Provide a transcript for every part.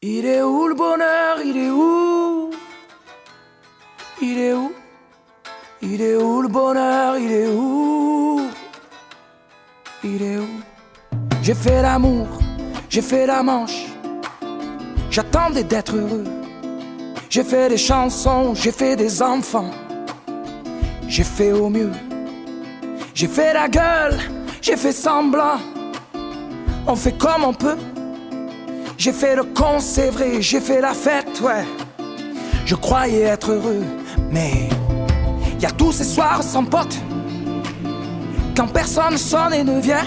Il est où le bonheur? Il est où? Il est où? Il est où le bonheur? Il est où? Il est où? J'ai fait l'amour, j'ai fait la manche. J'attendais d'être heureux. J'ai fait des chansons, j'ai fait des enfants. J'ai fait au mieux. J'ai fait la gueule, j'ai fait semblant. On fait comme on peut. J'ai fait le con, c'est vrai, j'ai fait la fête, ouais. Je croyais être heureux, mais y a tous ces soirs sans potes. Quand personne sonne et ne vient,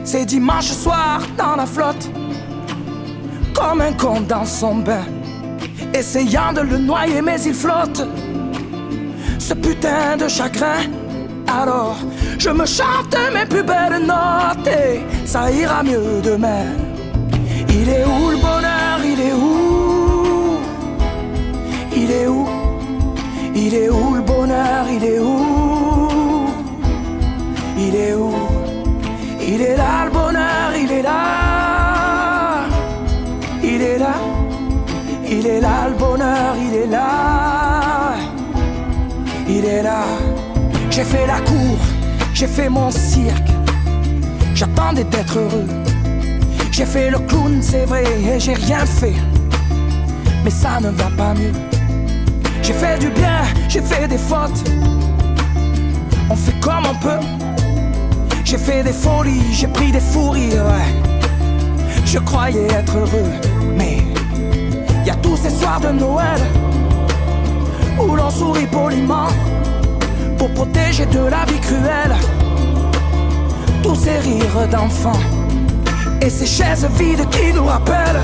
c'est dimanche soir dans la flotte. Comme un con dans son bain, essayant de le noyer mais il flotte. Ce putain de chagrin. Alors je me chante mes plus belles notes et ça ira mieux demain. Il est où le bonheur? Il est où? Il est où? Il est où le bonheur? Il est où? Il est où? Il est là le bonheur, il est là. Il est là. Il est là le bonheur, il est là. Il est là. J'ai fait la cour, j'ai fait mon cirque. J'attendais d'être heureux. J'ai fait le clown, c'est vrai, et j'ai rien fait. Mais ça ne va pas mieux. J'ai fait du bien, j'ai fait des fautes. On fait comme on peut. J'ai fait des folies, j'ai pris des fous rires, ouais. Je croyais être heureux, mais y a tous ces soirs de Noël où l'on sourit poliment pour protéger de la vie cruelle tous ces rires d'enfants et ces chaises vides qui nous rappellent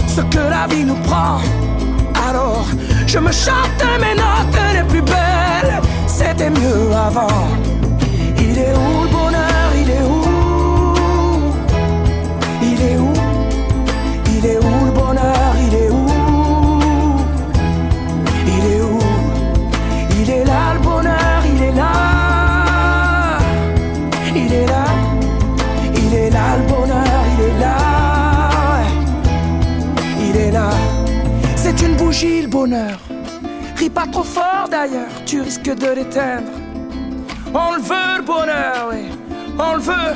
ce que la vie nous prend. Alors je me chante mes notes les plus belles. C'était mieux avant. Il est où le bonheur? Il est où? Il est où? Il est où le bonheur? Il est où? Il est où? Il est là le bonheur, il est là. Il est là. Il est là le bonheur, il est là. Il est là. C'est une bougie le bonheur. Ris pas trop fort d'ailleurs, tu risques de l'éteindre. On le veut le bonheur, oui, on le veut.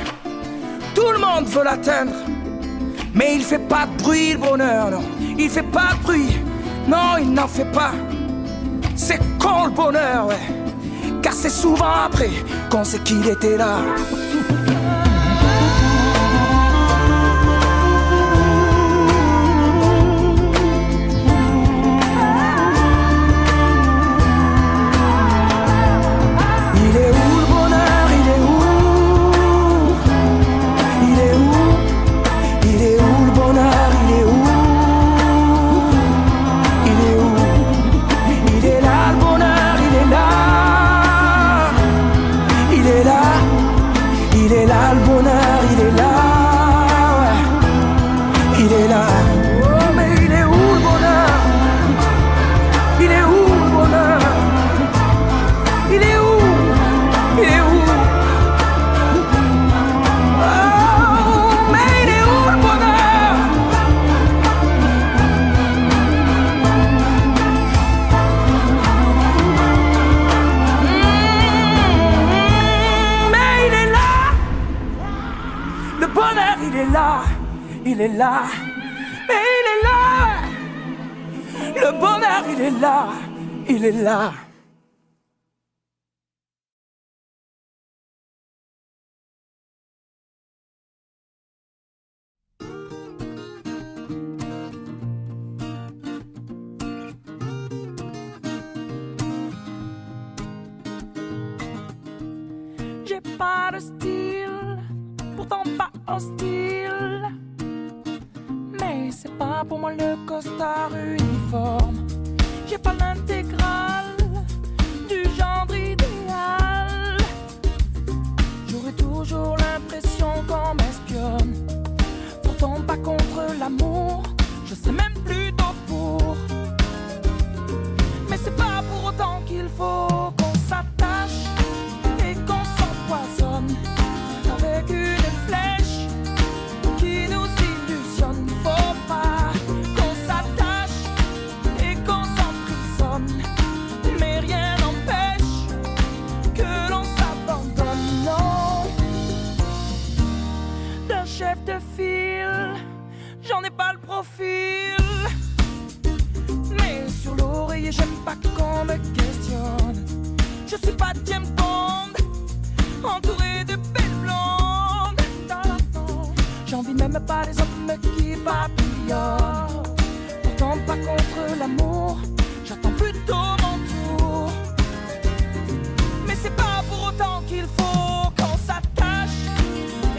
Tout le monde veut l'atteindre. Mais il fait pas de bruit le bonheur, non. Il fait pas de bruit, non il n'en fait pas. C'est con le bonheur, ouais. Car c'est souvent après qu'on sait qu'il était là. Il est là, mais il est là. Le bonheur, il est là, il est là. J'ai pas de style, pourtant pas hostile. Mais c'est pas pour moi le costard uniforme. J'ai pas l'intégrale du genre idéal. J'aurais toujours l'impression qu'on m'espionne. Pourtant pas contre l'amour, je serais même plutôt pour. Mais c'est pas pour autant qu'il faut qu'on s'attache et qu'on s'empoisonne avec une flèche qui nous illusionne. Faut pas pas le profil. Mais sur l'oreiller, j'aime pas qu'on me questionne. Je suis pas James Bond, entouré de belles blondes. J'envie même pas les hommes qui papillonnent. Pourtant pas contre l'amour, j'attends plutôt mon tour. Mais c'est pas pour autant qu'il faut qu'on s'attache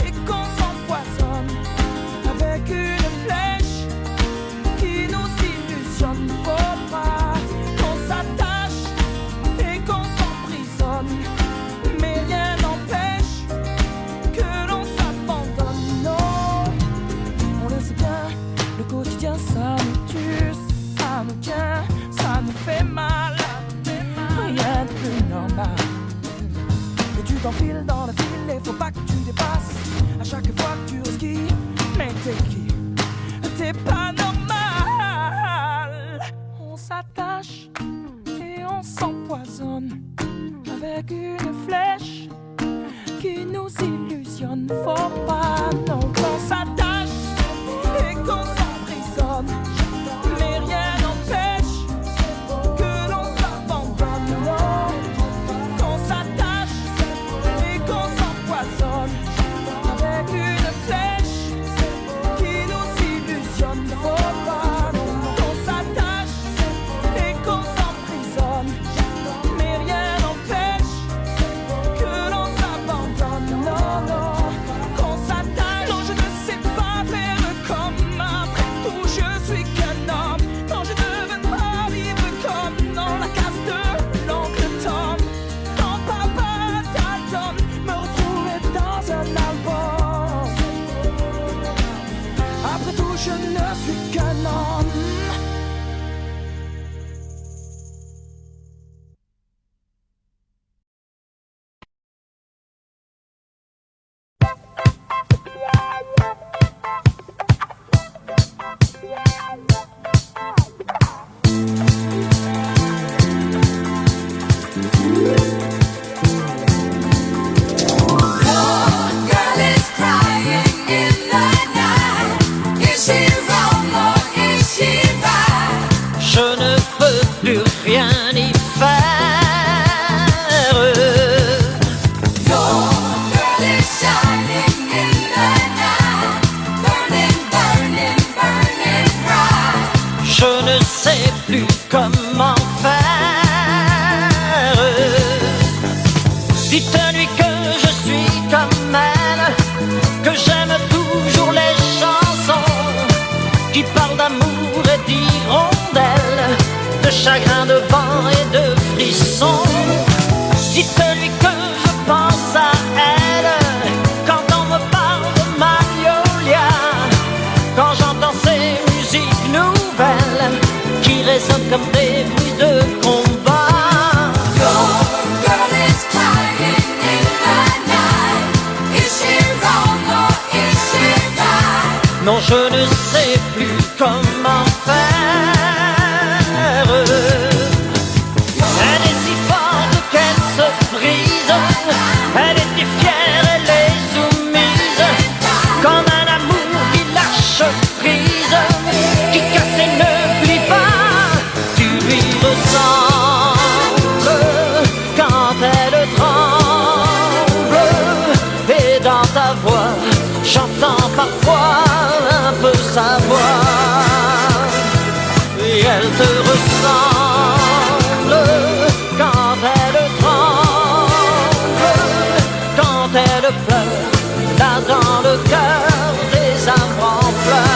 et qu'on s'empoisonne avec une flèche qui nous illusionne. Faut pas qu'on s'attache et qu'on s'emprisonne, mais rien n'empêche que l'on s'abandonne. Non, on le sait bien, le quotidien ça nous tue, ça nous tient, ça nous fait mal. Rien de plus normal. Et tu t'enfiles dans la file et faut pas que tu dépasses. À chaque fois que tu risques, mais t'es qui? T'es pas normal. On s'attache et on s'empoisonne avec une flèche qui nous illusionne. Faut pas non qu'on s'attache et qu'on s'emprisonne, mais rien n'empêche que l'on s'abandonne. Non, qu'on s'attache et qu'on s'empoisonne avec une flèche qui nous illusionne. Faut pas qu'on s'attache et qu'on s'emprisonne, mais rien n'empêche que l'on s'abandonne. Non, non, qu'on s'attache. Non, je ne sais pas faire comme après tout, je suis qu'un homme. Non, je ne veux pas vivre comme dans la case de l'oncle Tom. Quand Papa Dalton me retrouvait dans un album. Après tout, je ne suis qu'un homme. Girl is crying in the night. Is she wrong or is she right? Je ne peux plus rien y faire. Your girl is shining in the night. Burning, burning, burning bright. Je ne sais plus comment faire. Dites-lui que je suis comme elle, que j'aime toujours les chansons qui parlent d'amour et d'hirondelles, de chagrin, de vent et de frissons. Dites-lui que je pense à elle quand on me parle de Magnolia, quand j'entends ces musiques nouvelles qui résonnent comme des bruits de combat. Your girl is crying in the night. Is she wrong or is she right? Non, je ne sais plus comment faire. Elle est si forte qu'elle se brise. Elle était fière, elle est soumise, comme un amour qui lâche prise, qui casse et ne plie pas. Tu lui ressembles quand elle tremble, et dans ta voix j'entends parfois un peu sa voix. Et elle te ressemble quand elle tremble, quand elle pleure, là dans le cœur des âmes en fleurs.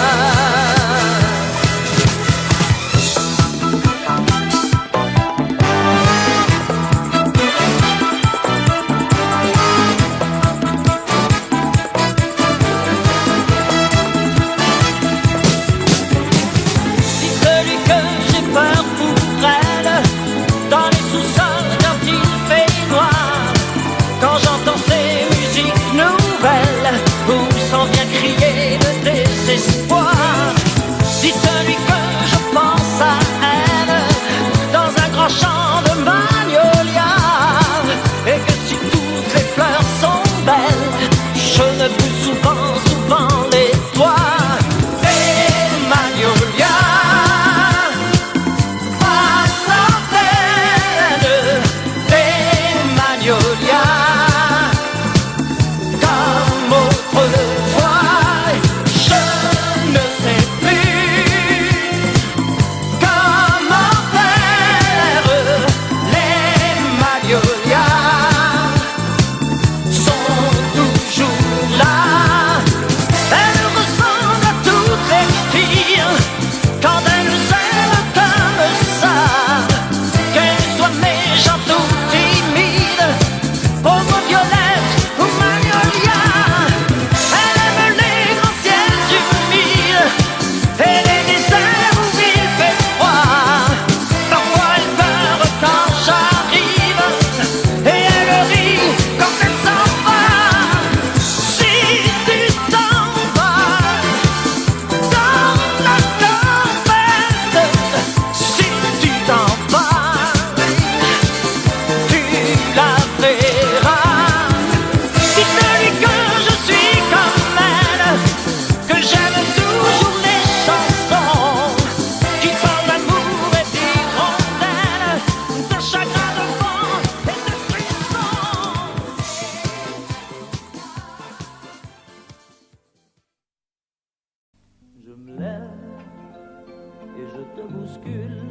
te bouscule,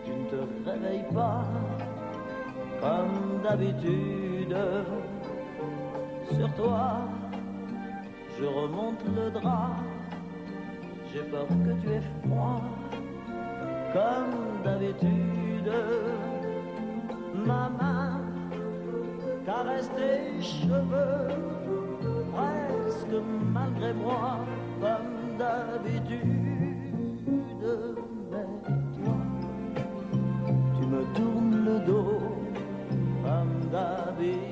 tu ne te réveilles pas comme d'habitude. Sur toi, je remonte le drap, j'ai peur que tu aies froid comme d'habitude. Ma main caresse tes cheveux, presque malgré moi, comme d'habitude. Mais toi, tu me tournes le dos, comme d'habitude.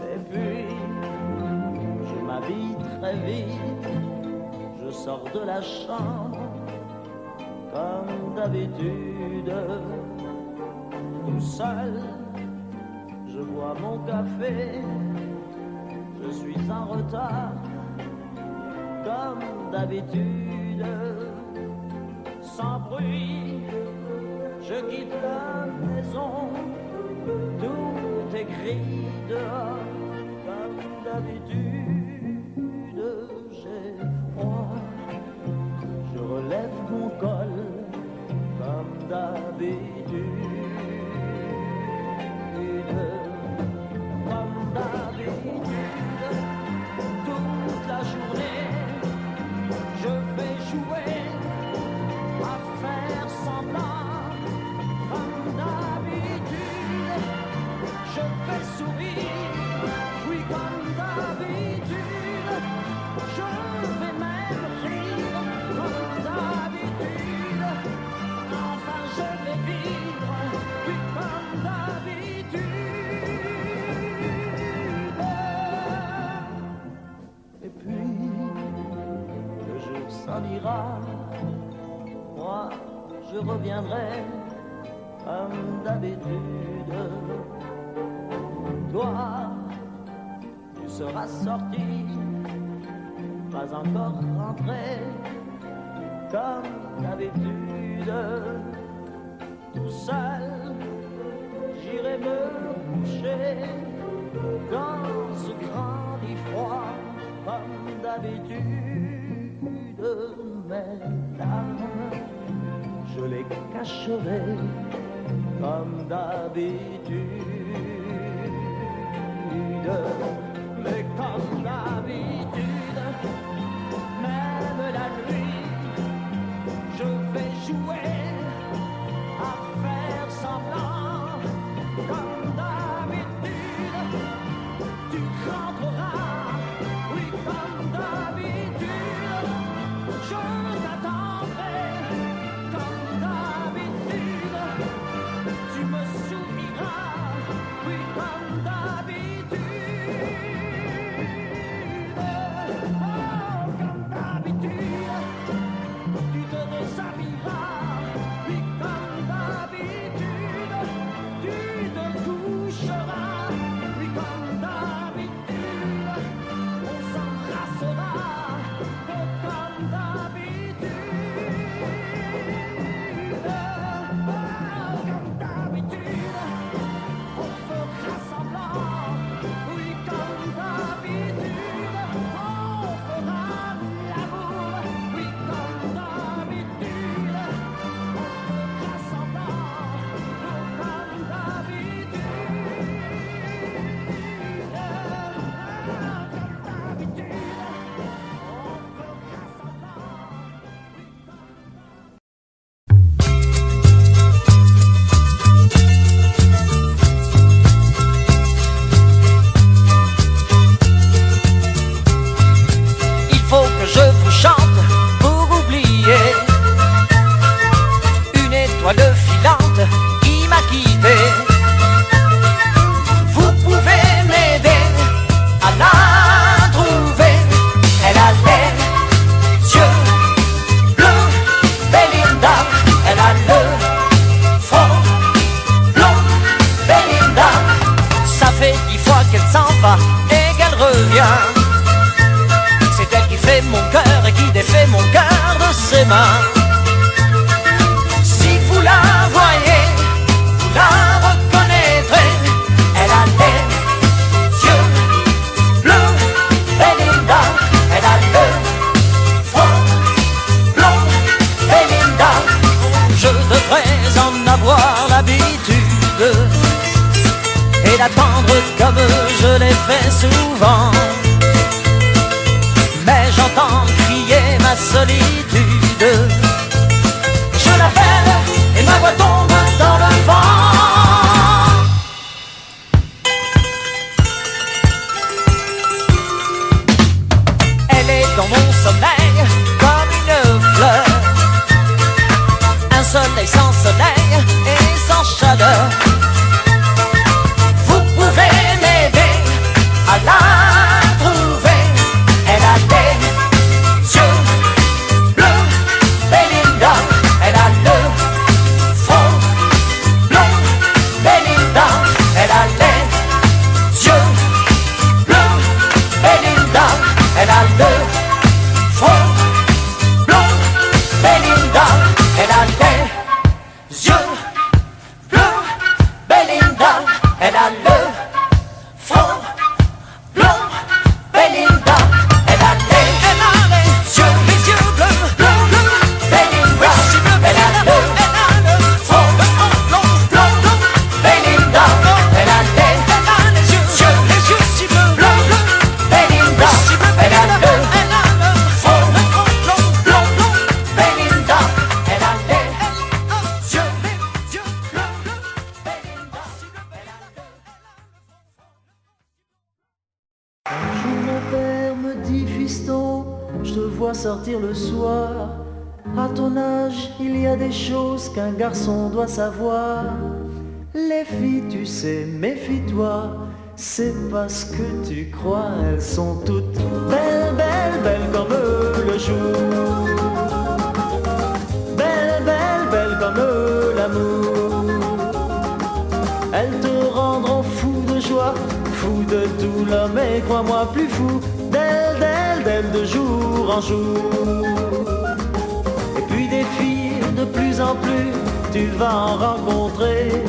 Et puis, je m'habille très vite, je sors de la chambre, comme d'habitude, tout seul, je bois mon café, je suis en retard, comme d'habitude, sans bruit, je quitte la maison, tout est gris dehors, comme d'habitude, j'ai froid. Je relève mon col comme d'habitude, comme d'habitude, toute la journée, je vais jouer à faire semblant, comme d'habitude, je vais sourire, oui comme d'habitude, je vais même rire. Comme d'habitude, enfin je vais vivre, oui comme d'habitude. Et puis, le jour s'en ira, moi je reviendrai comme d'habitude. Toi, tu seras sorti, pas encore rentré, comme d'habitude, tout seul, j'irai me coucher dans ce grand lit froid, comme d'habitude. Mes larmes, je les cacherai, comme d'habitude. Mais comme d'habitude, même la nuit, je vais jouer à faire semblant, comme d'habitude, tu rentreras, oui comme d'habitude, je t'attendrai, comme d'habitude, tu me souriras, oui comme d'habitude, oh, comme d'habitude. Tu te déshabilleras, puis comme d'habitude, tu te coucheras, puis comme d'habitude, on s'embrassera, oh, comme d'habitude, oh, comme d'habitude, on fera semblant, oui comme d'habitude, on fera l'amour, oui comme d'habitude. Il faut que je vous chante pour oublier une étoile filante qui m'a quitté. Vous pouvez m'aider à la trouver. Elle a les yeux bleus, Belinda. Elle a le front blond, Belinda. Ça fait 10 fois qu'elle s'en va et qu'elle revient. C'est elle qui fait mon cœur et qui défait mon cœur de ses mains. Si vous la voyez, vous la reconnaîtrez. Elle a les yeux bleus, Belinda. fiston, je te vois sortir le soir. À ton âge, il y a des choses qu'un garçon doit savoir. Les filles, tu sais, méfie-toi, c'est pas ce que tu crois. Elles sont toutes belles, belles, belles comme le jour. Belles, belles, belles comme l'amour. Elles te rendront fou de joie, fou de douleur, mais crois-moi plus fou d'elles, d'elles, d'elles de jour en jour. Et puis des filles de plus en plus, tu vas en rencontrer.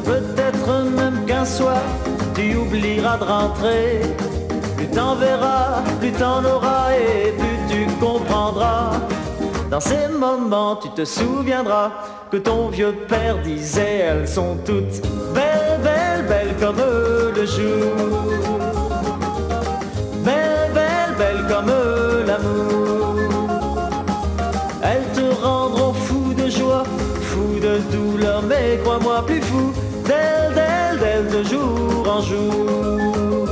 Peut-être même qu'un soir, tu oublieras de rentrer. Plus t'en verras, plus t'en auras et plus tu comprendras. Dans ces moments, tu te souviendras que ton vieux père disait, elles sont toutes belles, belles, belles comme le jour. Belles, belles, belles comme l'amour. Elles te rendront fou de joie, fou de douleur, mais crois-moi plus fou d'elles, d'elles, d'elles de jour en jour.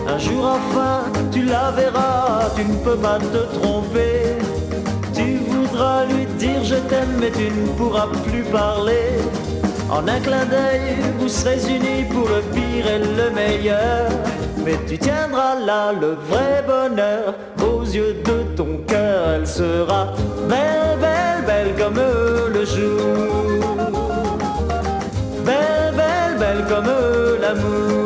Un jour enfin, tu la verras, tu ne peux pas te tromper. Tu voudras lui dire je t'aime, mais tu ne pourras plus parler. En un clin d'œil, vous serez unis pour le pire et le meilleur. Mais tu tiendras là le vrai bonheur aux yeux de ton cœur. Elle sera belle, belle, belle comme le jour. Belle, belle, belle comme l'amour.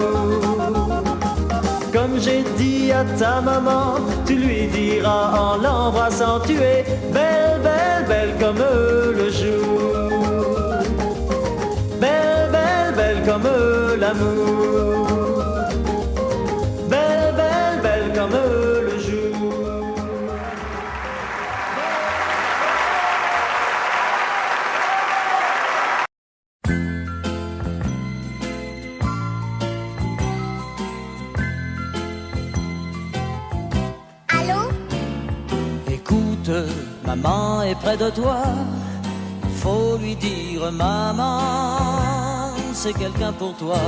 Comme j'ai dit à ta maman, tu lui diras en l'embrassant, tu es belle, belle, belle comme le jour. Belle, belle, belle comme l'amour. Belle, belle, belle comme le jour. Allô? Écoute, maman est près de toi. Il faut lui dire, maman, c'est quelqu'un pour toi.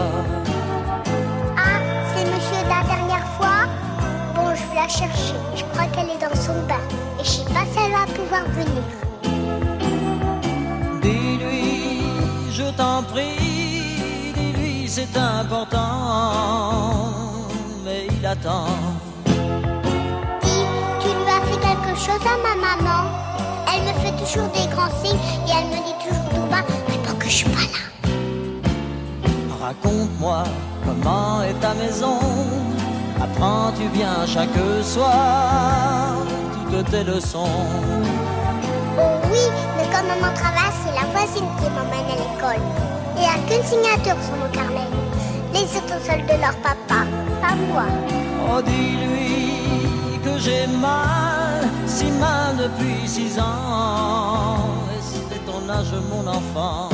Ah, c'est monsieur de la dernière fois? Bon, je vais la chercher. Je crois qu'elle est dans son bain. Et je sais pas si elle va pouvoir venir. Dis-lui, je t'en prie, dis-lui, c'est important, mais il attend. Dis, tu lui as fait quelque chose à ma maman? Elle me fait toujours des grands signes et elle me dit toujours tout bas, réponds que je suis pas là. Raconte-moi comment est ta maison. Apprends-tu bien chaque soir toutes tes leçons? Oh oui, mais comme maman travaille, c'est la voisine qui m'emmène à l'école. Il n'y a qu'une signature sur mon carnet. Les autres sont seuls de leur papa, pas moi. Oh, dis-lui que j'ai mal, si mal depuis 6 ans. Et c'est ton âge, mon enfant.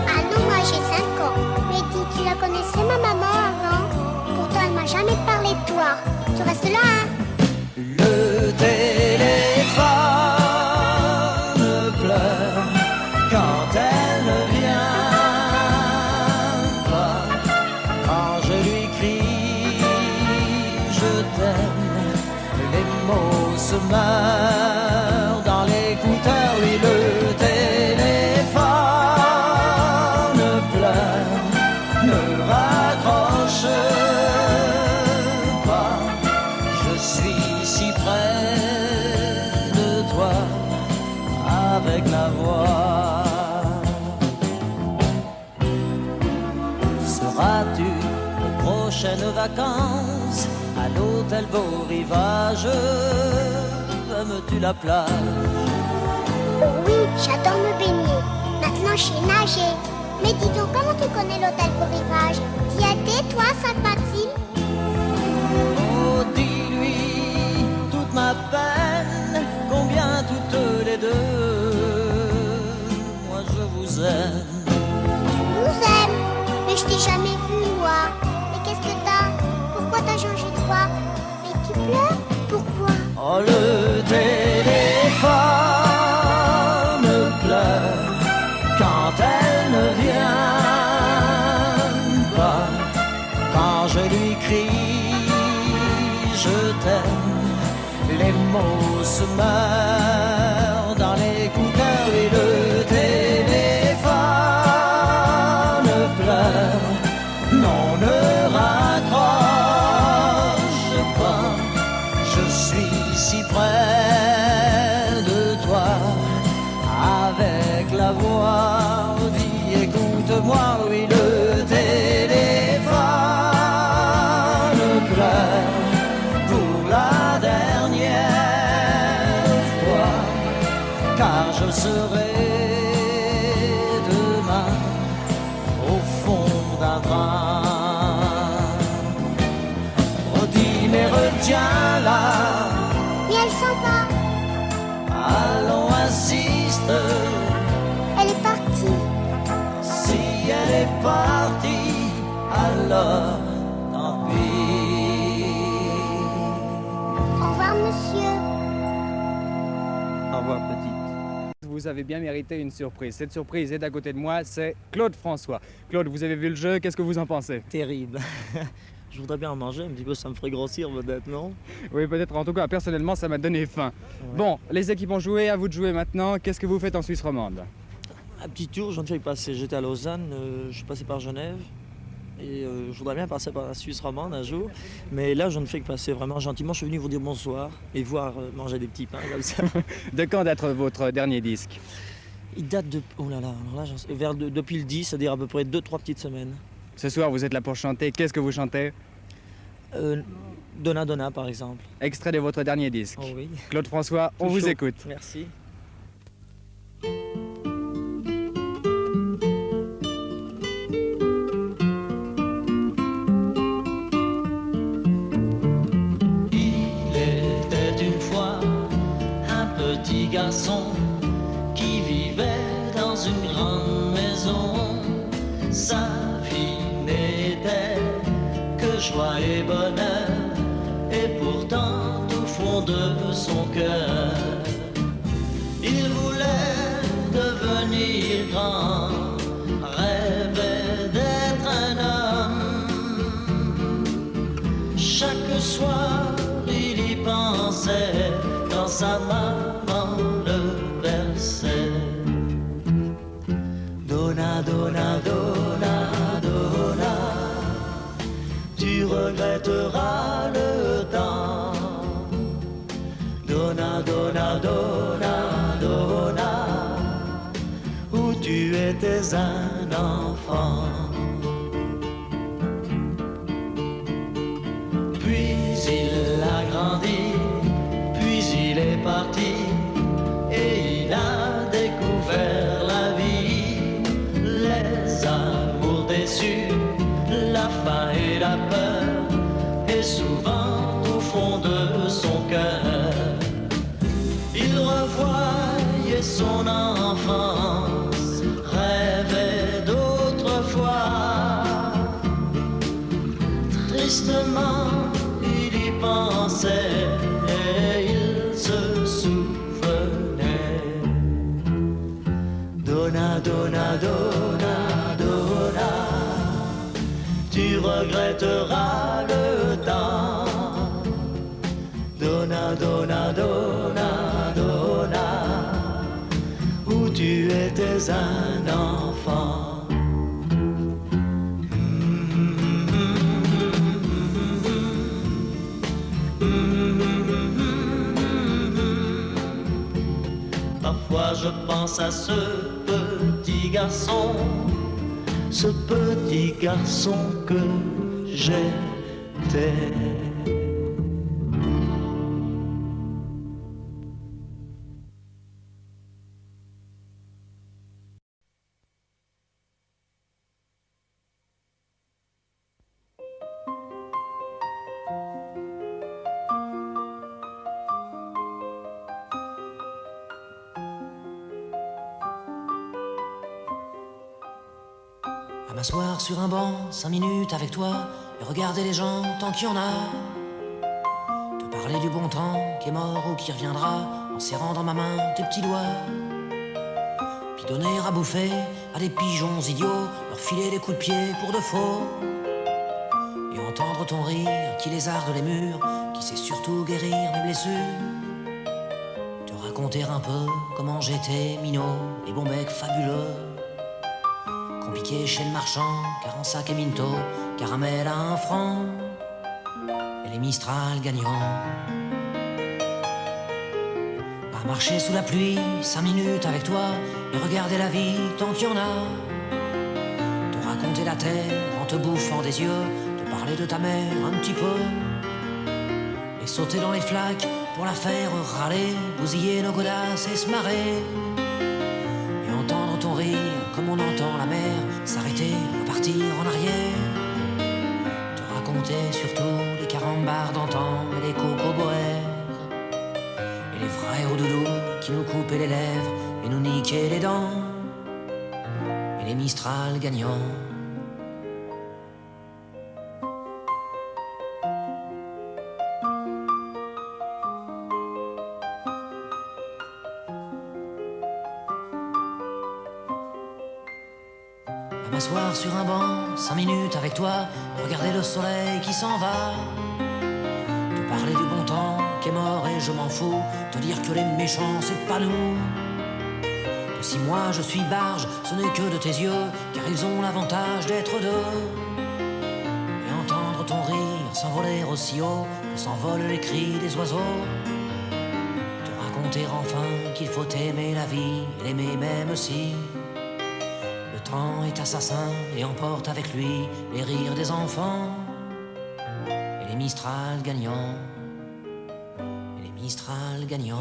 Ah non, moi j'ai 5 ans. Mais dis, tu la connaissais ma maman avant? Pourtant elle m'a jamais parlé de toi. Tu restes là, hein? Le téléphone pleure quand elle ne vient pas. Quand je lui crie je t'aime, les mots se meurent dans l'écouteur. Oui, le téléphone pleure, ne raccroche pas. Je suis si près de toi avec la voix. Seras-tu aux prochaines vacances à l'hôtel Beau Rivage? Aimes-tu la plage? Oh oui, j'adore me baigner. Maintenant je sais nager. Mais dis donc, comment tu connais l'hôtel Beau Rivage? T'y as été, toi, Sainte-Maxime? Oh, dis-lui toute ma peine, combien toutes les deux, moi je vous aime. Tu nous aimes. Mais je t'ai jamais vu, moi. Mais qu'est-ce que t'as? Pourquoi t'as changé de voix? Mais tu pleures? Pourquoi? Oh, le téléphone pleure quand elle ne vient pas. Quand je lui crie je t'aime. Les mots se meurent dans l'écouteur et le téléphone pleure. Non, ne raccroche pas, je suis si près de toi. Avec la voix dit écoute-moi, oui le téléphone pleure pour la dernière fois, car je serai demain au fond d'un train. Redis mais retiens-la, Et elle s'en va. allons insiste. Elle est partie. Si elle est partie, alors tant pis. Au revoir, monsieur. Au revoir, petite. Vous avez bien mérité une surprise. Cette surprise est à côté de moi, c'est Claude François. Claude, vous avez vu le jeu, qu'est-ce que vous en pensez? Terrible. Je voudrais bien en manger un petit peu, ça me ferait grossir peut-être, non? Oui, peut-être, en tout cas, personnellement, ça m'a donné faim. Ouais. Bon, les équipes ont joué, à vous de jouer maintenant. Qu'est-ce que vous faites en Suisse romande? Un petit tour, j'en ai passé. J'étais à Lausanne, je suis passé par Genève. Et je voudrais bien passer par la Suisse romande un jour. Mais là, je ne fais que passer vraiment gentiment. Je suis venu vous dire bonsoir et voir manger des petits pains comme ça. De quand date votre dernier disque? Il date de... Oh là là, alors là, depuis le 10, c'est-à-dire à peu près 2-3 petites semaines. Ce soir, vous êtes là pour chanter. Qu'est-ce que vous chantez? Donna Donna, par exemple. Extrait de votre dernier disque. Oh oui. Claude François, on Tout vous chaud. écoute. Merci. Il était une fois un petit garçon qui vivait dans une grande maison. Sa vie n'était que joie et bonheur, et pourtant au fond de son cœur, il voulait devenir grand, rêvait d'être un homme. Chaque soir il y pensait quand sa maman le berçait. Donna, donna, donna, donna, tu regretteras le temps. Donna, donna, donna, donna, où tu étais un enfant. Puis il a grandi, puis il est parti, et il a découvert la vie, les amours déçus, la faim et la peur, et souvent au fond de son cœur, il revoyait son enfance, rêvait d'autrefois. Tristement, il y pensait et il se souvenait. Donna, donna, donna, donna, tu regretteras le temps. Donna, donna, donna, donna, où tu étais un enfant. Parfois je pense à ce petit garçon que j'étais. À m'asseoir sur un banc, 5 minutes avec toi, et regarder les gens tant qu'il y en a. Te parler du bon temps qui est mort ou qui reviendra, en serrant dans ma main tes petits doigts. Puis donner à bouffer à des pigeons idiots, leur filer des coups de pied pour de faux. Et en te entendre ton rire qui lézarde les murs, qui sait surtout guérir mes blessures. Te raconter un peu comment j'étais minot, les bons becs fabuleux. Compliqué chez le marchand, car en sac et minto, caramel à 1 franc, et les Mistral gagnants. À marcher sous la pluie, 5 minutes avec toi, et regarder la vie tant qu'il y en a. Te raconter la terre en te bouffant des yeux, te parler de ta mère un petit peu, et sauter dans les flaques pour la faire râler, bousiller nos godasses et se marrer. Et entendre ton rire comme on entend la mer s'arrêter, repartir en arrière. Te raconter surtout les carambars d'antan et les cocoboères. Et les vrais hauts doudous qui nous coupaient les lèvres et nous niquaient les dents. Et les Mistral gagnants. À m'asseoir sur un banc, 5 minutes avec toi, regarder le soleil qui s'en va. Te parler du bon temps qui est mort et je m'en fous, te dire que les méchants c'est pas nous. Que si moi je suis barge, ce n'est que de tes yeux, car ils ont l'avantage d'être deux. Et entendre ton rire s'envoler aussi haut que s'envolent les cris des oiseaux. Te raconter enfin qu'il faut aimer la vie et l'aimer même si le temps est assassin et emporte avec lui les rires des enfants. Et les Mistral gagnants. Et les Mistral gagnants.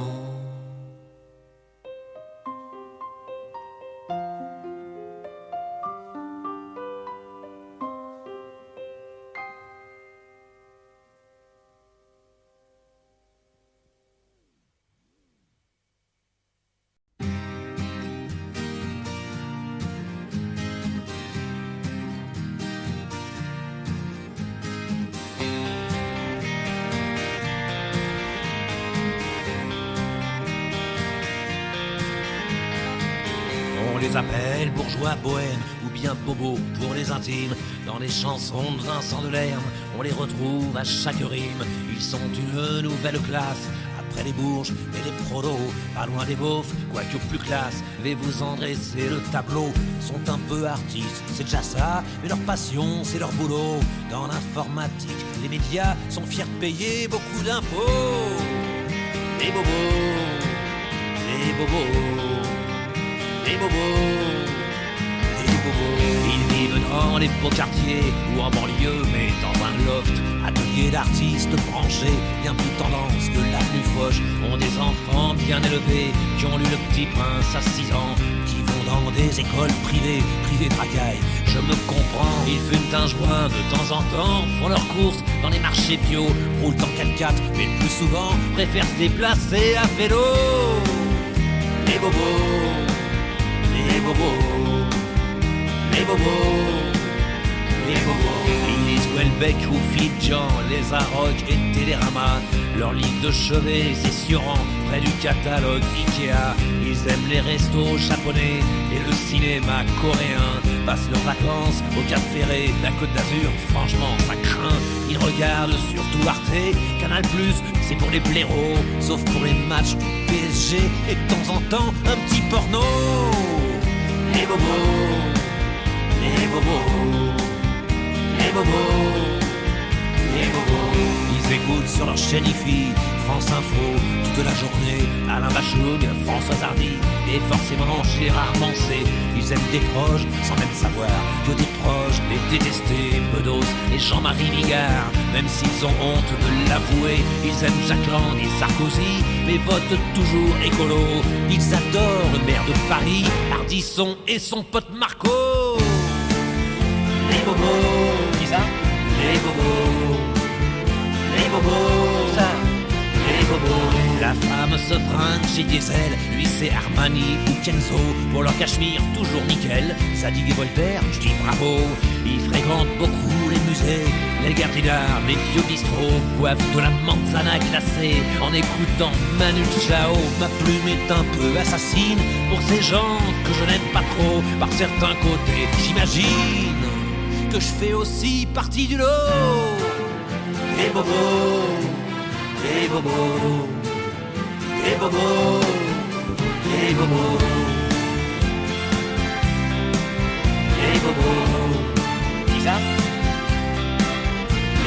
On les appelle bourgeois bohèmes ou bien bobos pour les intimes. Dans les chansons de Vincent Delerme, on les retrouve à chaque rime. Ils sont une nouvelle classe, après les bourges et les prolos. Pas loin des beaufs, quoique plus classe, vais vous en dresser le tableau. Sont un peu artistes, c'est déjà ça, mais leur passion c'est leur boulot. Dans l'informatique, les médias sont fiers de payer beaucoup d'impôts. Les bobos, les bobos, les bobos, les bobos. Ils vivent dans les beaux quartiers ou en banlieue, mais dans un loft. Atelier d'artistes branchés, bien plus tendance que l'avenue Foch. Ont des enfants bien élevés, qui ont lu Le Petit Prince à 6 ans, qui vont dans des écoles privées, tracaille, je me comprends. Ils fument un joint de temps en temps, font leurs courses dans les marchés bio, roulent en 4x4, mais le plus souvent préfèrent se déplacer à vélo. Les bobos, les bobos, les bobos, les bobos. Ils lisent Welbeck ou Fidjan, les Arocs et Télérama. Leur ligue de chevet, c'est Sioran, près du catalogue Ikea. Ils aiment les restos japonais et le cinéma coréen. Passent leurs vacances au Cap Ferré, la Côte d'Azur, franchement ça craint. Ils regardent surtout Arte, Canal+, c'est pour les blaireaux, sauf pour les matchs du PSG et de temps en temps un petit porno. Les bobos, les bobos, les bobos, les bobos. Ils écoutent sur leur chaîne IFI, France Info, toute la journée, Alain Bachung, François Hardy et forcément Gérard Manset. Ils aiment des proches sans même savoir que des proches les détestés, Bedos et Jean-Marie Bigard. Même s'ils ont honte de l'avouer, ils aiment Jacques Lang et Sarkozy, mais votent toujours écolo. Ils adorent le maire de Paris, Ardisson et son pote Marco. Les bobos, qui ça? Les bobos, les bobos, ça. Les bobos. La femme se fringue chez Diesel, lui c'est Armani ou Kenzo. Pour leur cachemire toujours nickel, Zadig et Voltaire, je dis bravo. Ils fréquentent beaucoup les musées, les galeries d'art, les vieux bistrots. Boivent de la manzana glacée en écoutant Manu Chao. Ma plume est un peu assassine pour ces gens que je n'aime pas trop. Par certains côtés, j'imagine que je fais aussi partie du lot. et Bobo, et Bobo, et Bobo, et Bobo, et Bobo. Qui ça?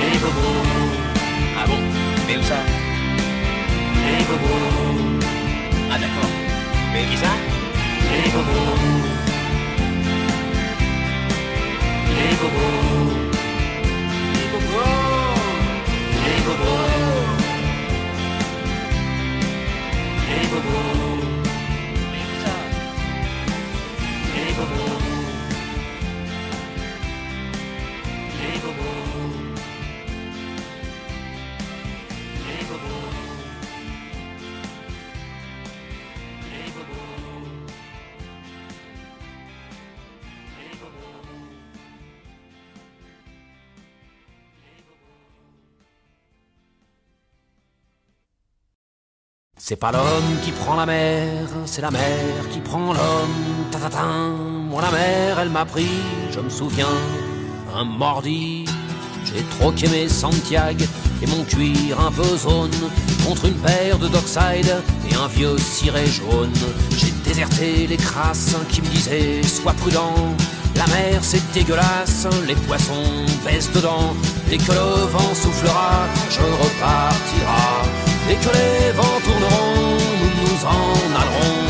Et Bobo. Ah bon? Mais où ça? Et Bobo. Ah d'accord. Mais qui ça? Et Bobo. Et Bobo. Et Bobo. Et Bobo. Et Bobo. Mais où ça? Et Bobo. Et Bobo. Et Bobo. Et Bobo. C'est pas l'homme qui prend la mer, c'est la mer qui prend l'homme. Ta-ta-ta. Moi la mer, elle m'a pris, je me souviens, un mordi. J'ai troqué mes Santiago et mon cuir un peu zone contre une paire de Dockside et un vieux ciré jaune. J'ai déserté les crasses qui me disaient sois prudent. La mer c'est dégueulasse, les poissons baissent dedans. Dès que le vent soufflera, je repartira. Dès que les vents tourneront, nous nous en allerons.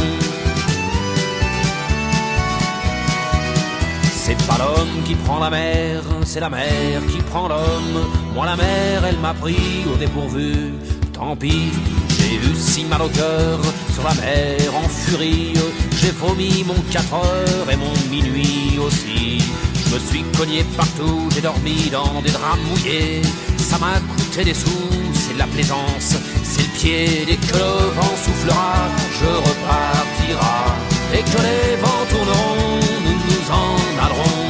C'est pas l'homme qui prend la mer, c'est la mer qui prend l'homme. Moi la mer, elle m'a pris au dépourvu, tant pis. J'ai eu si mal au cœur sur la mer en furie. J'ai vomi mon 4 heures et mon minuit aussi. Je me suis cogné partout, j'ai dormi dans des draps mouillés. Ça m'a coûté des sous, c'est de la plaisance, c'est le pied. Dès que le vent soufflera, je repartira. Dès que les vents tourneront, nous nous en allerons.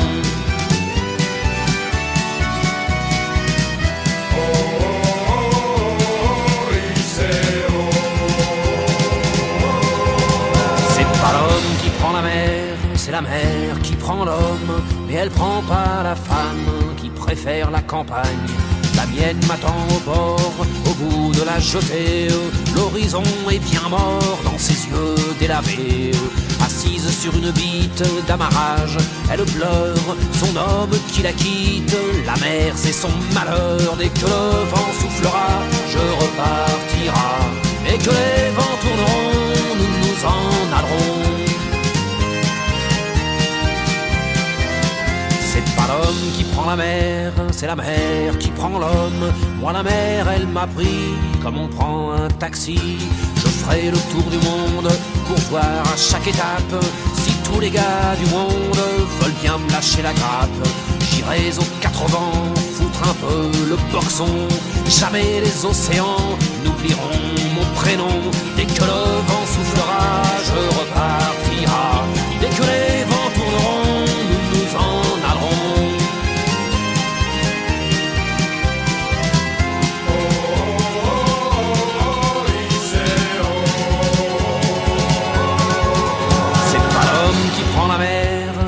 C'est pas l'homme qui prend la mer, c'est la mer qui prend l'homme. Mais elle prend pas la femme qui préfère la campagne. La mienne m'attend au bord, au bout de la jetée. L'horizon est bien mort dans ses yeux délavés. Assise sur une bite d'amarrage, elle pleure son homme qui la quitte. La mer c'est son malheur, dès que le vent soufflera, je repartira. Dès que les vents tourneront, nous nous en allerons. C'est pas l'homme qui prend la mer, c'est la mer qui prend l'homme. Moi la mer, elle m'a pris comme on prend un taxi. Je ferai le tour du monde pour voir à chaque étape si tous les gars du monde veulent bien me lâcher la grappe. J'irai aux 4 vents foutre un peu le boxon. Jamais les océans n'oublieront mon prénom. Dès que le vent soufflera, je repartira. Dès que les vents tourneront, nous nous en allerons.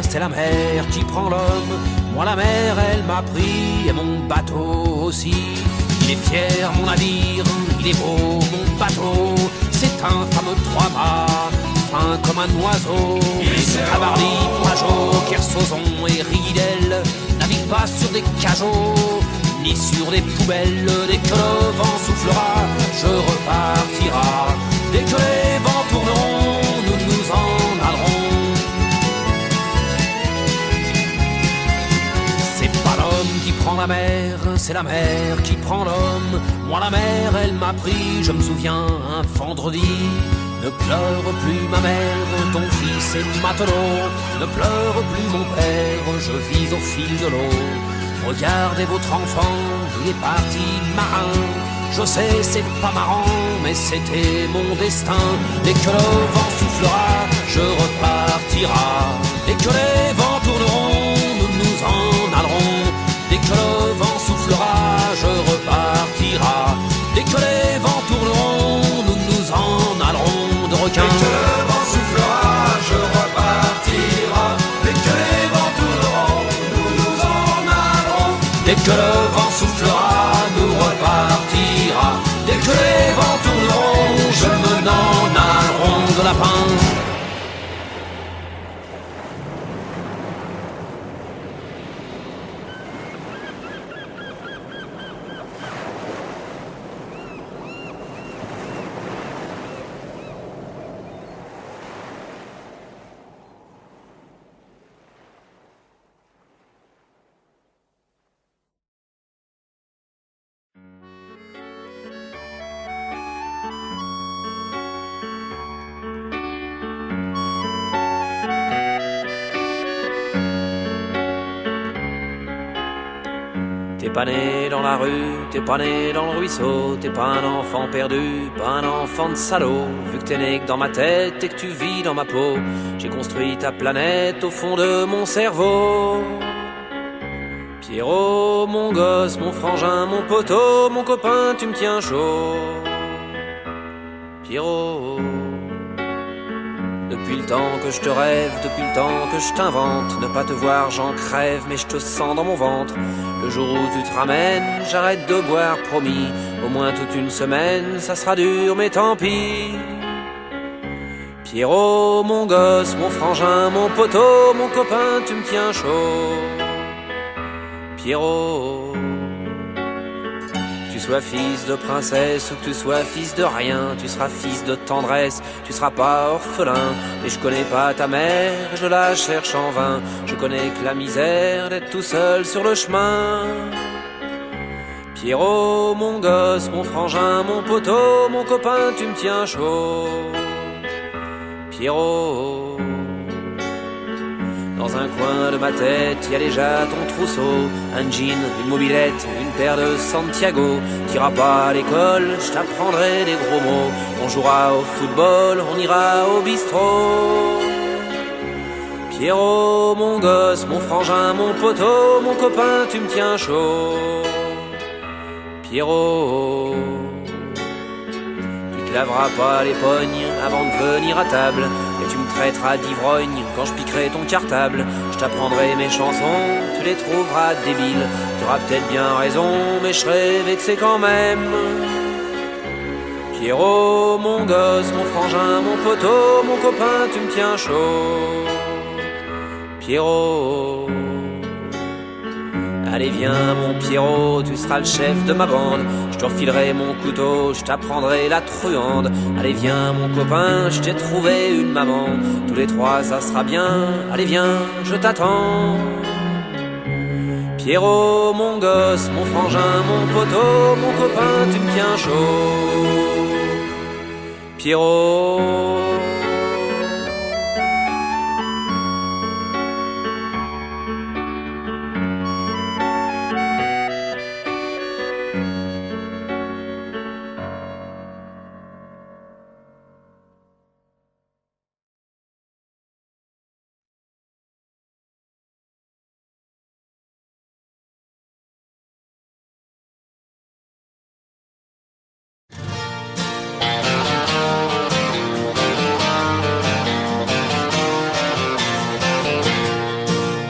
C'est la mer qui prend l'homme. Moi la mer elle m'a pris et mon bateau aussi. Il est fier mon navire, il est beau mon bateau. C'est un fameux 3-mâts, fin comme un oiseau. Tabarly, Pajot, Kersozon et Ridel naviguent pas sur des cajots ni sur des poubelles. Dès que le vent soufflera, je repartira. Dès que les vents tourneront, nous nous en allerons. Qui prend la mer, c'est la mer qui prend l'homme. Moi la mer, elle m'a pris, je me souviens, un vendredi. Ne pleure plus ma mère, ton fils est matelot. Ne pleure plus mon père, je vis au fil de l'eau. Regardez votre enfant, il est parti marin. Je sais, c'est pas marrant, mais c'était mon destin. Dès que le vent soufflera, je repartira. Dès que les vents tourneront, nous nous en allerons. Dès que le vent soufflera, je repartira. Dès que les vents tourneront, nous nous en allerons de requins. Dès que le vent soufflera, je repartira. Dès que les vents tourneront, nous nous en allerons. Dès que le vent soufflera, nous repartira. pas né dans la rue, t'es pas né dans le ruisseau, t'es pas un enfant perdu, pas un enfant de salaud. Vu que t'es né que dans ma tête et que tu vis dans ma peau, j'ai construit ta planète au fond de mon cerveau. Pierrot, mon gosse, mon frangin, mon poteau, mon copain, tu me tiens chaud. Pierrot, depuis le temps que je te rêve, depuis le temps que je t'invente, ne pas te voir j'en crève, mais je te sens dans mon ventre. Le jour où tu te ramènes, j'arrête de boire, promis. Au moins toute une semaine, ça sera dur, mais tant pis. Pierrot, mon gosse, mon frangin, mon poteau, mon copain, tu me tiens chaud. Pierrot, que tu sois fils de princesse ou que tu sois fils de rien, tu seras fils de tendresse, tu seras pas orphelin. Et je connais pas ta mère, je la cherche en vain. Je connais que la misère d'être tout seul sur le chemin. Pierrot, mon gosse, mon frangin, mon poteau, mon copain, tu me tiens chaud. Pierrot, dans un coin de ma tête, y a déjà ton trousseau, un jean, une mobilette, une paire de Santiago. T'iras pas à l'école, je t'apprendrai des gros mots. On jouera au football, on ira au bistrot. Pierrot, mon gosse, mon frangin, mon poteau, mon copain, tu me tiens chaud. Pierrot, tu te laveras pas les pognes avant de venir à table. Et tu me traiteras d'ivrogne quand je piquerai ton cartable. Je t'apprendrai mes chansons, tu les trouveras débiles. T'auras peut-être bien raison, mais je serai vexé quand même. Pierrot, mon gosse, mon frangin, mon poteau, mon copain, tu me tiens chaud. Pierrot, allez viens mon Pierrot, tu seras le chef de ma bande. Je te refilerai mon couteau, je t'apprendrai la truande. Allez viens mon copain, je t'ai trouvé une maman. Tous les trois ça sera bien, allez viens, je t'attends. Pierrot, mon gosse, mon frangin, mon poteau, mon copain, tu me tiens chaud. Pierrot,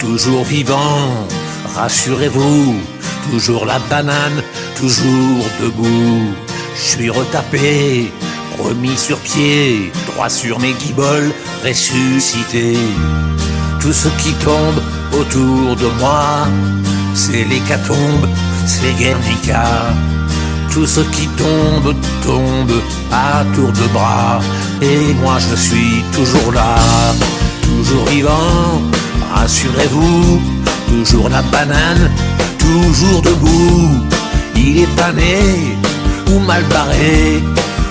toujours vivant, rassurez-vous, toujours la banane, toujours debout. Je suis retapé, remis sur pied, droit sur mes guiboles, ressuscité. Tout ce qui tombe autour de moi, c'est l'hécatombe, c'est Guernica. Tout ce qui tombe, tombe à tour de bras, et moi je suis toujours là, toujours vivant. Rassurez-vous, toujours la banane, toujours debout. Il est pas né ou mal barré,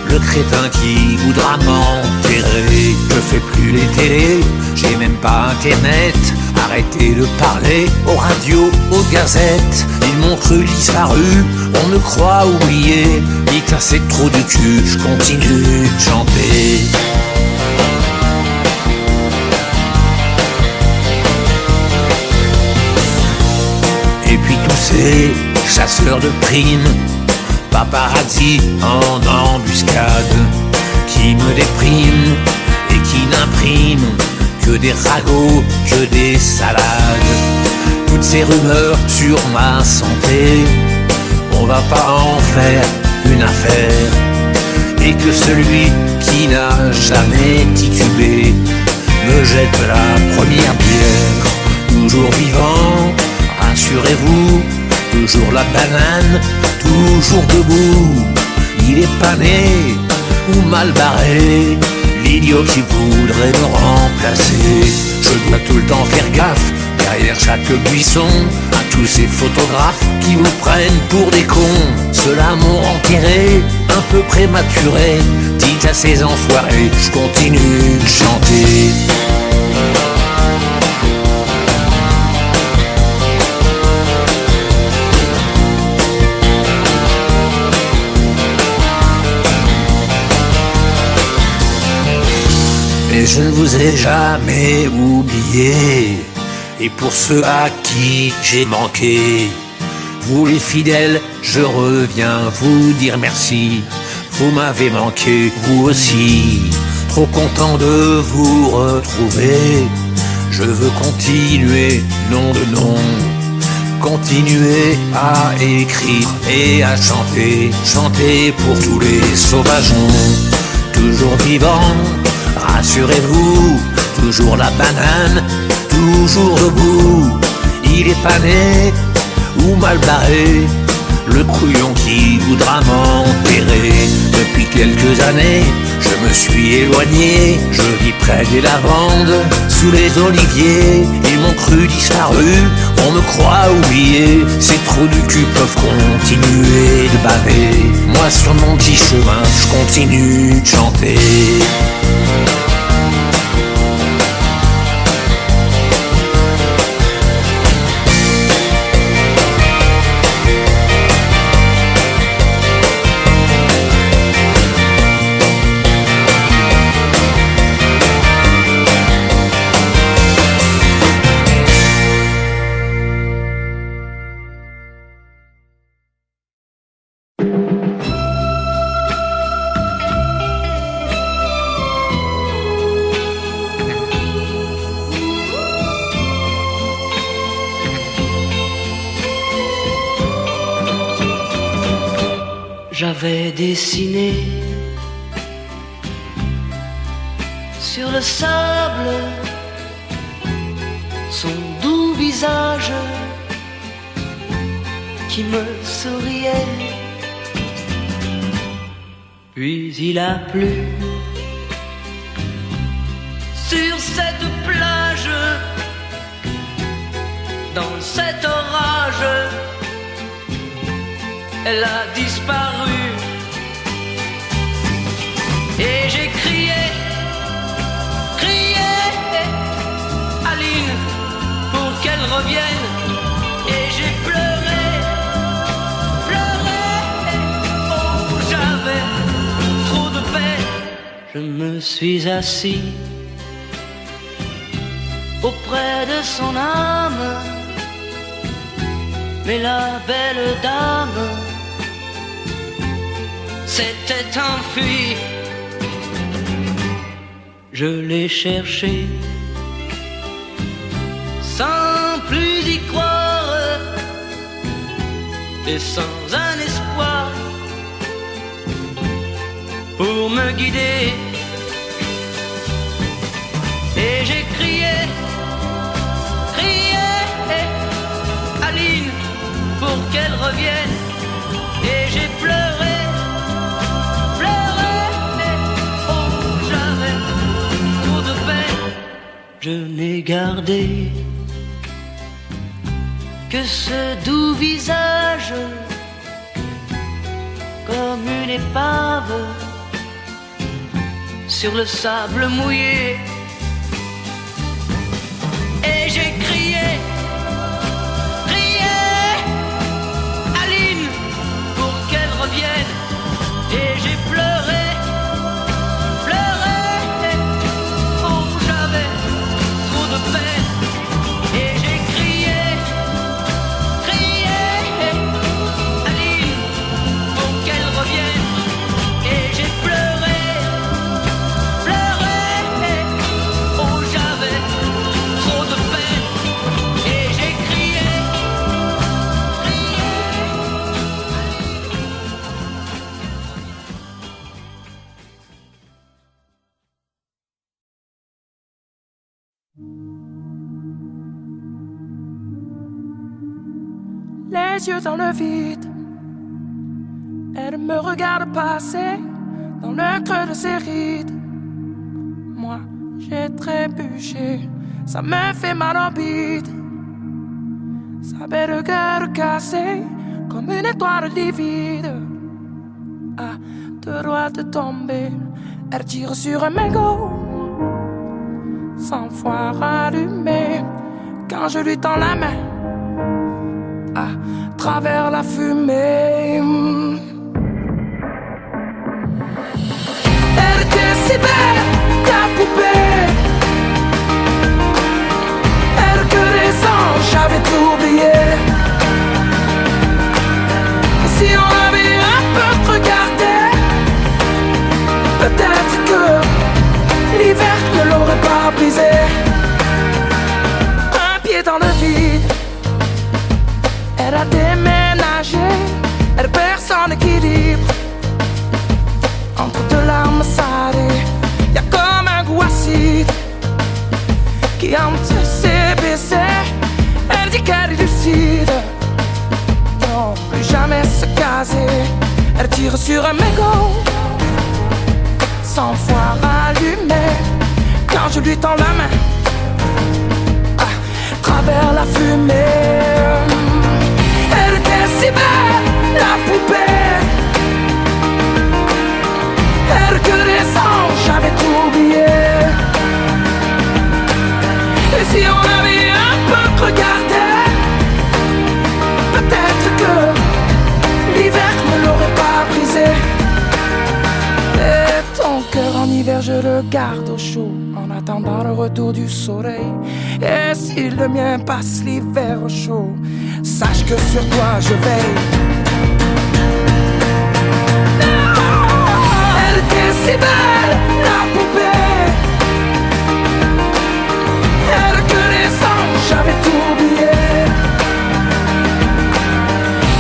le crétin qui voudra m'enterrer. Je fais plus les télés, j'ai même pas internet. Arrêtez de parler aux radios, aux gazettes. Ils m'ont cru disparu, on me croit oublié. Ils cassaient trop du cul, je continue de chanter. Et puis tous ces chasseurs de primes, paparazzi en embuscade, qui me dépriment et qui n'impriment que des ragots, que des salades. Toutes ces rumeurs sur ma santé, on va pas en faire une affaire. Et que celui qui n'a jamais titubé me jette la première bière. Toujours vivant, rassurez-vous, toujours la banane, toujours debout. Il est pas né ou mal barré, l'idiot qui voudrait me remplacer. Je dois tout le temps faire gaffe, derrière chaque buisson, à tous ces photographes qui vous prennent pour des cons. Ceux-là m'ont enterré, un peu prématuré. Dites à ces enfoirés, je continue de chanter. Mais je ne vous ai jamais oublié. Et pour ceux à qui j'ai manqué, vous les fidèles, je reviens vous dire merci. Vous m'avez manqué, vous aussi. Trop content de vous retrouver. Je veux continuer, nom de nom. Continuer à écrire et à chanter. Chanter pour tous les sauvageons. Toujours vivant, rassurez-vous. Toujours la banane, toujours debout. Il est pas né ou mal barré, le couillon qui voudra m'enterrer. Depuis quelques années, je me suis éloigné. Je vis près des lavandes, sous les oliviers. Ils m'ont cru disparu, on me croit oublié. Ces trous du cul peuvent continuer de baver. Moi sur mon petit chemin, je continue de chanter. J'avais dessiné sur le sable son doux visage qui me souriait. Puis il a plu sur cette plage, dans cet orage. Elle a disparu et j'ai crié, crié, Aline, pour qu'elle revienne. Et j'ai pleuré, pleuré, oh j'avais trop de peine. Je me suis assis auprès de son âme, mais la belle dame s'était enfuie. Je l'ai cherché sans plus y croire et sans un espoir pour me guider. Et j'ai crié, crié, Aline, pour qu'elle revienne. Et j'ai pleuré, pleuré, oh j'avais trop de peine. Je n'ai gardé que ce doux visage comme une épave sur le sable mouillé. Et j'ai crié, crié, Aline, pour qu'elle revienne. Et j'ai pleuré, pleuré, oh j'avais trop de peine. Et j'ai crié, crié, Aline, pour qu'elle revienne. Et j'ai pleuré, pleuré, oh j'avais trop de peine. Et j'ai crié, crié. Les yeux dans le vide, elle me regarde passer dans le creux de ses rides. Moi, j'ai trébuché, ça me fait mal en bide. Sa belle gueule cassée comme une étoile livide. À deux doigts de tomber, elle tire sur un mégot. 100 fois rallumé quand je lui tends la main. À travers la fumée, elle était si belle, ta poupée. tire sur un mégot, 100 fois rallumé. Quand je lui tends la main, travers la fumée. Elle était si belle, la poupée. Elle que des anges, j'avais tout oublié. Et si on avait un peu regardé, peut-être que l'hiver ne l'aurait pas brisé. Et ton cœur en hiver je le garde au chaud, en attendant le retour du soleil. Et si le mien passe l'hiver au chaud, sache que sur toi je veille. Elle était si belle, la poupée. Elle que les anges, j'avais tout oublié.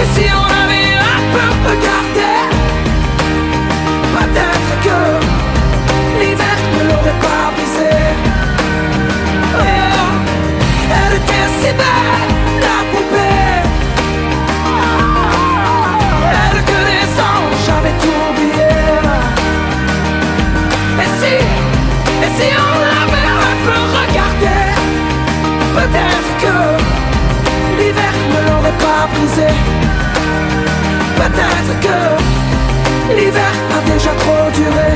Et si on avait un peu regardé, peut-être que l'hiver ne l'aurait pas brisé. Elle était si belle, la poupée. Elle que les anges, j'avais tout oublié. Et si on l'avait un peu regardé, peut-être que l'hiver ne l'aurait pas brisé. Peut-être que l'hiver a déjà trop duré.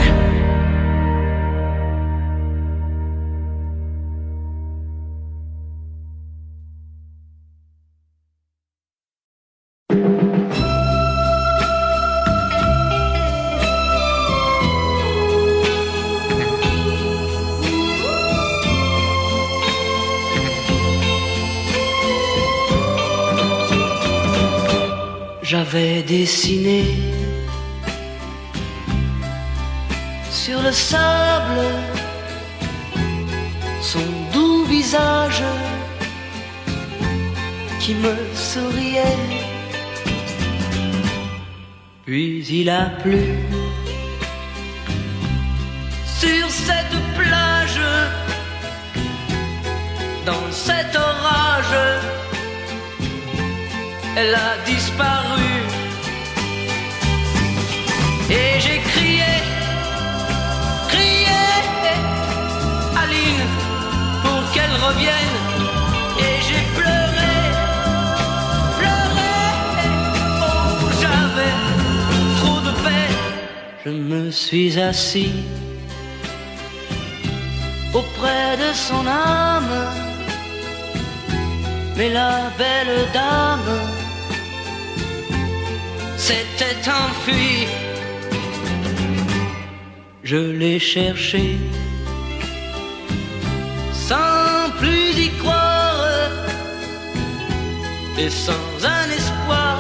J'avais dessiné sur le sable son doux visage qui me souriait. Puis il a plu sur cette plage, dans cet orage. Elle a disparu et j'ai crié, Aline, pour qu'elle revienne. Et j'ai pleuré, oh j'avais trop de peine. Je me suis assis auprès de son âme, mais la belle dame s'était enfuie. Je l'ai cherché sans plus y croire et sans un espoir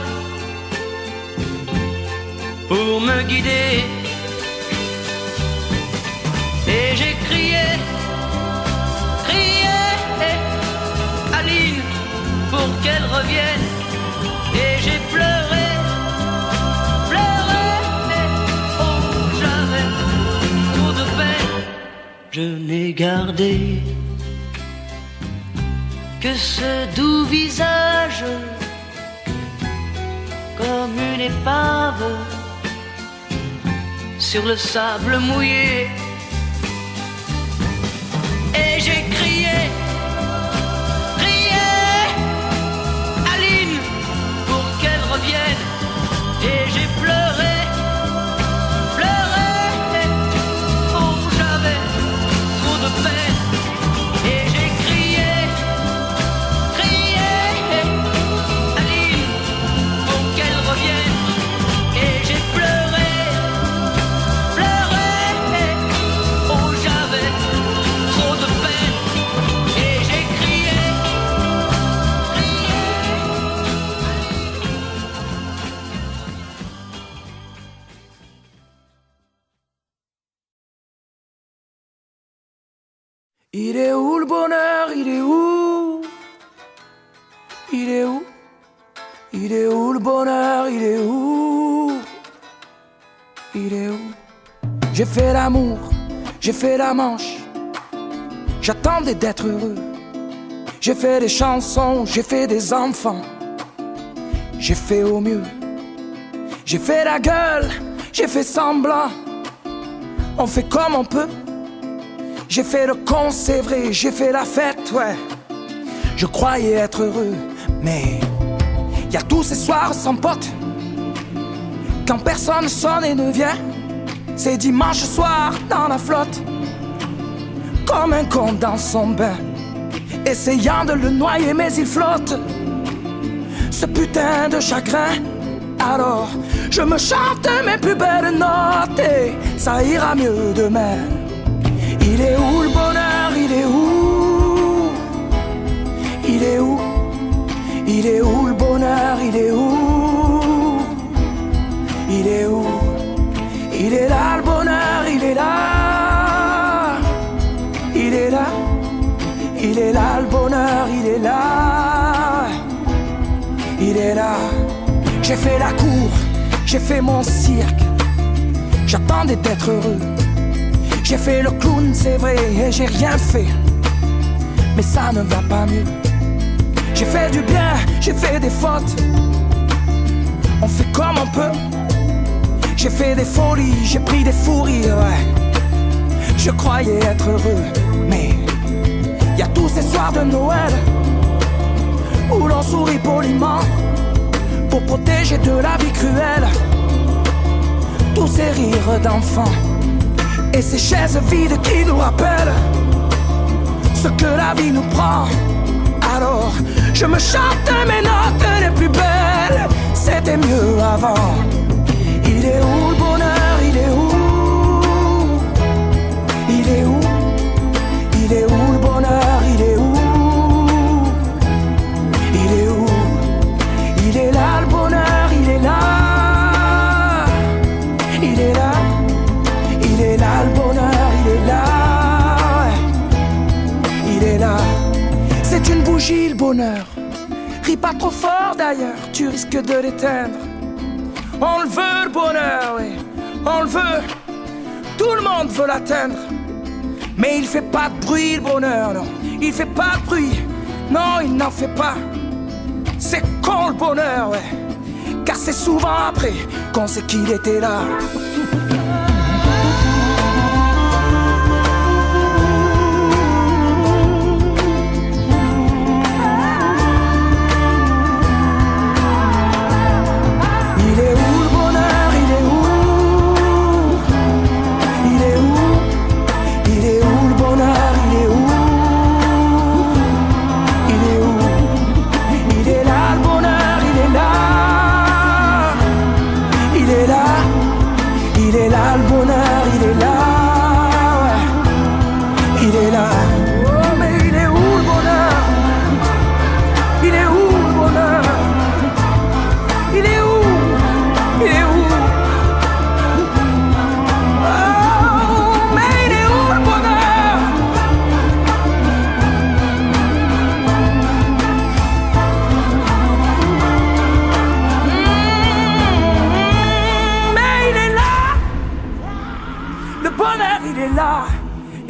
pour me guider. Et j'ai crié, Aline, pour qu'elle revienne. Et j'ai pleuré, oh j'avais trop de peine. Je n'ai gardé que ce doux visage, comme une épave sur le sable mouillé. Et j'ai crié, Aline, pour qu'elle revienne. Et j'ai pleuré, oh j'avais trop de peine. Et j'ai crié, Aline, pour qu'elle revienne. Et j'ai pleuré, oh j'avais trop de peine. Et j'ai crié, Il est où le bonheur? Il est où? Il est où? Il est où le bonheur? Il est où? Il est où? J'ai fait l'amour, j'ai fait la manche, j'attendais d'être heureux. J'ai fait des chansons, j'ai fait des enfants, j'ai fait au mieux. J'ai fait la gueule, j'ai fait semblant. On fait comme on peut. J'ai fait le con, c'est vrai, j'ai fait la fête, ouais. Je croyais être heureux, mais y a tous ces soirs sans potes. Quand personne sonne et ne vient, c'est dimanche soir dans la flotte. Comme un con dans son bain, essayant de le noyer mais il flotte. Ce putain de chagrin. Alors je me chante mes plus belles notes et ça ira mieux demain. Il est où le bonheur, il est où? Il est où? Il est où le bonheur, il est où? Il est où? Il est là le bonheur, il est là. Il est là. Il est là le bonheur, il est là. Il est là. J'ai fait la cour, j'ai fait mon cirque. J'attendais d'être heureux. J'ai fait le clown, c'est vrai, et j'ai rien fait. Mais ça ne va pas mieux. J'ai fait du bien, j'ai fait des fautes. On fait comme on peut. J'ai fait des folies, j'ai pris des fous rires, ouais. Je croyais être heureux, mais y a tous ces soirs de Noël où l'on sourit poliment pour protéger de la vie cruelle tous ces rires d'enfants et ces chaises vides qui nous rappellent ce que la vie nous prend. Alors je me chante mes notes les plus belles. C'était mieux avant. Il est où le bonheur, il est où? Il est où? Il est où le bonheur, il est où? Il est où? Il est là le bonheur, il est là. Il est là. Il est là le bonheur, il est là. Il est là. C'est une bougie le bonheur. Ris pas trop fort d'ailleurs, tu risques de l'éteindre. On le veut le bonheur, oui, on le veut. Tout le monde veut l'atteindre. Mais il fait pas de bruit le bonheur, non. Il fait pas de bruit, non il n'en fait pas. C'est con le bonheur, ouais. Car c'est souvent après qu'on sait qu'il était là.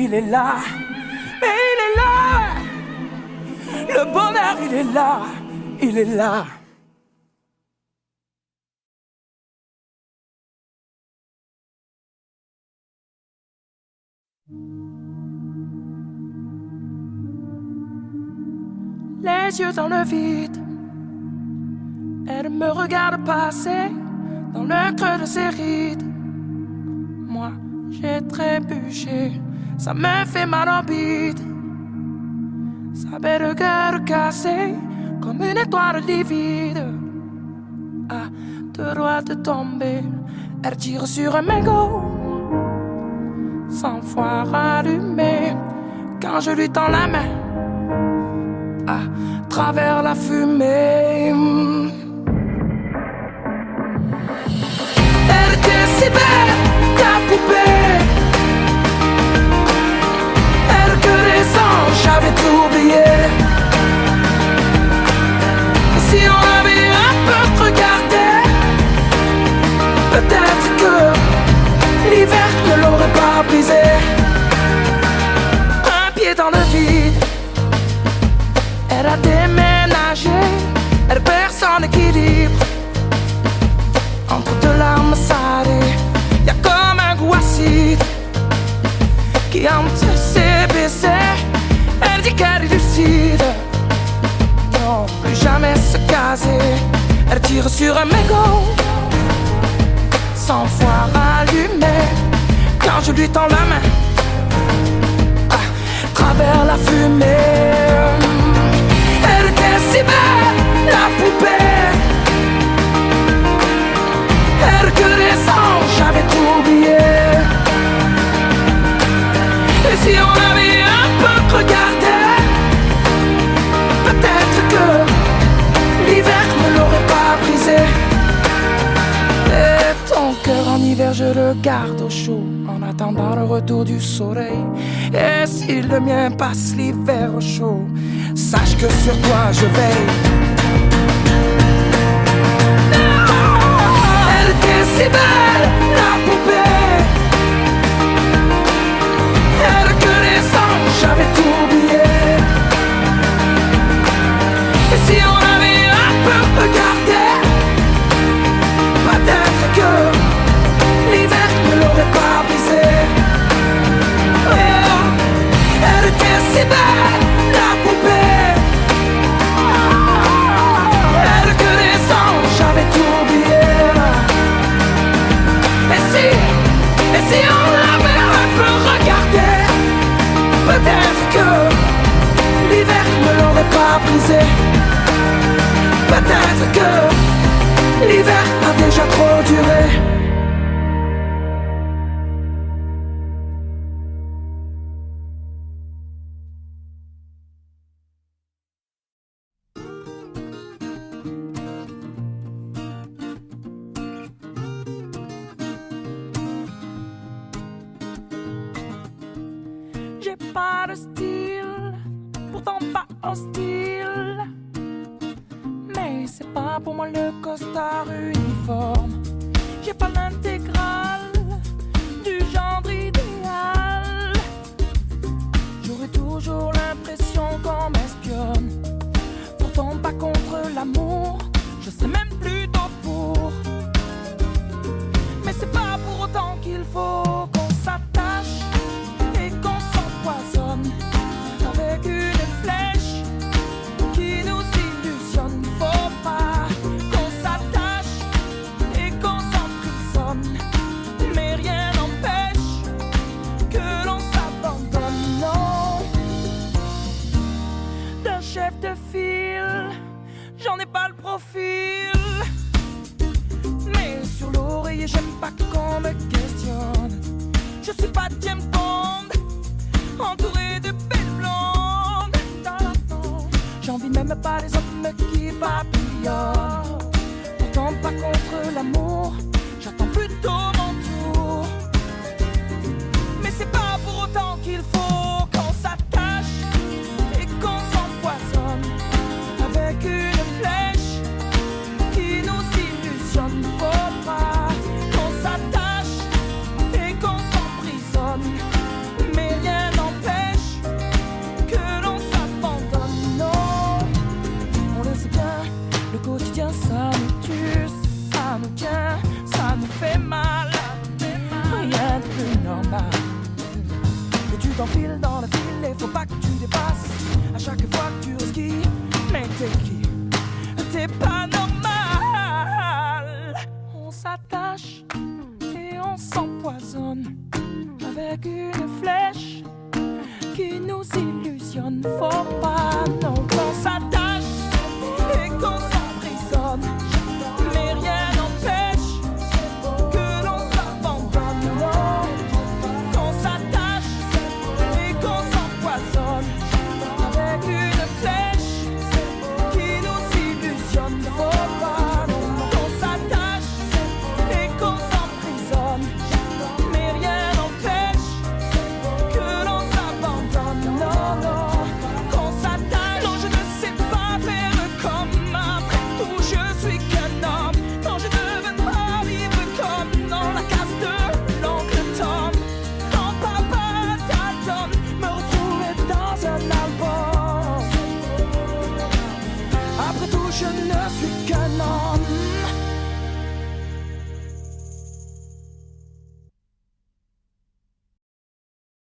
Il est là, mais il est là. Le bonheur, il est là, il est là. Les yeux dans le vide, elle me regarde passer dans le creux de ses rides. Moi, j'ai trébuché. Ça me fait mal en bide. Sa belle gueule cassée comme une étoile livide. À deux doigts de tomber, elle tire sur un mégot. 100 fois rallumé quand je lui tends la main. À travers la fumée. Elle était si belle, ta poupée. J'avais tout oublié. Et si on avait un peu regardé, peut-être que l'hiver ne l'aurait pas brisé. Un pied dans le vide. Elle a déménagé. Elle perd son équilibre entre deux Elle tire sur un mégot 100 fois rallumé. Quand je lui tends la main à travers la fumée. Elle était si belle, la poupée. Elle que des anges, j'avais tout oublié. Et si on avait un peu regardé, peut-être que l'hiver ne l'aurait pas brisé. Et ton cœur en hiver je le garde au chaud, en attendant le retour du soleil. Et si le mien passe l'hiver au chaud, sache que sur toi je veille. Elle était si belle, la poupée. Elle que les anges, j'avais tout oublié. Et si on avait un peu regardé, peut-être que l'hiver ne l'aurait pas brisé. Oh, elle était si belle, la poupée. Elle que les anges, j'avais tout oublié. Et si on l'avait un peu regardé, peut-être que l'hiver ne l'aurait pas brisé. Peut-être que l'hiver a déjà trop duré. J'ai pas de style, pourtant pas hostile. Mais c'est pas pour moi le costard uniforme. J'ai pas l'intégrale du genre idéal. J'aurais toujours l'impression qu'on m'espionne. Pourtant pas contre l'amour, je serais même plutôt pour. Mais c'est pas pour autant qu'il faut qu'on s'attache et qu'on s'empoisonne avec une flèche qui nous illusionne. Faut pas qu'on s'attache et qu'on s'emprisonne, mais rien n'empêche que l'on s'abandonne. Non, d'un chef de file, j'en ai pas le profil. Mais sur l'oreiller, j'aime pas qu'on me questionne. Je suis pas James Bond, entouré de belles blondes. J'envie même pas les hommes qui papillonnent. Pourtant pas contre l'amour, j'attends plutôt mon tour. Mais c'est pas pour autant qu'il faut qu'on s'attache et qu'on s'empoisonne avec une flèche qui nous illusionne. Faut pas qu'on s'attache et qu'on s'emprisonne, mais rien n'empêche que l'on s'abandonne. Non, on le sait bien, le quotidien ça nous tue, ça nous tient, ça nous fait mal. Rien de plus normal. Et tu t'enfiles dans la file et faut pas que tu dépasses à chaque fois que tu risques. Mais t'es qui? T'es pas normal. On s'attache et on s'empoisonne avec une flèche qui nous illusionne. Faut pas non qu'on s'attache et qu'on s'empoisonne.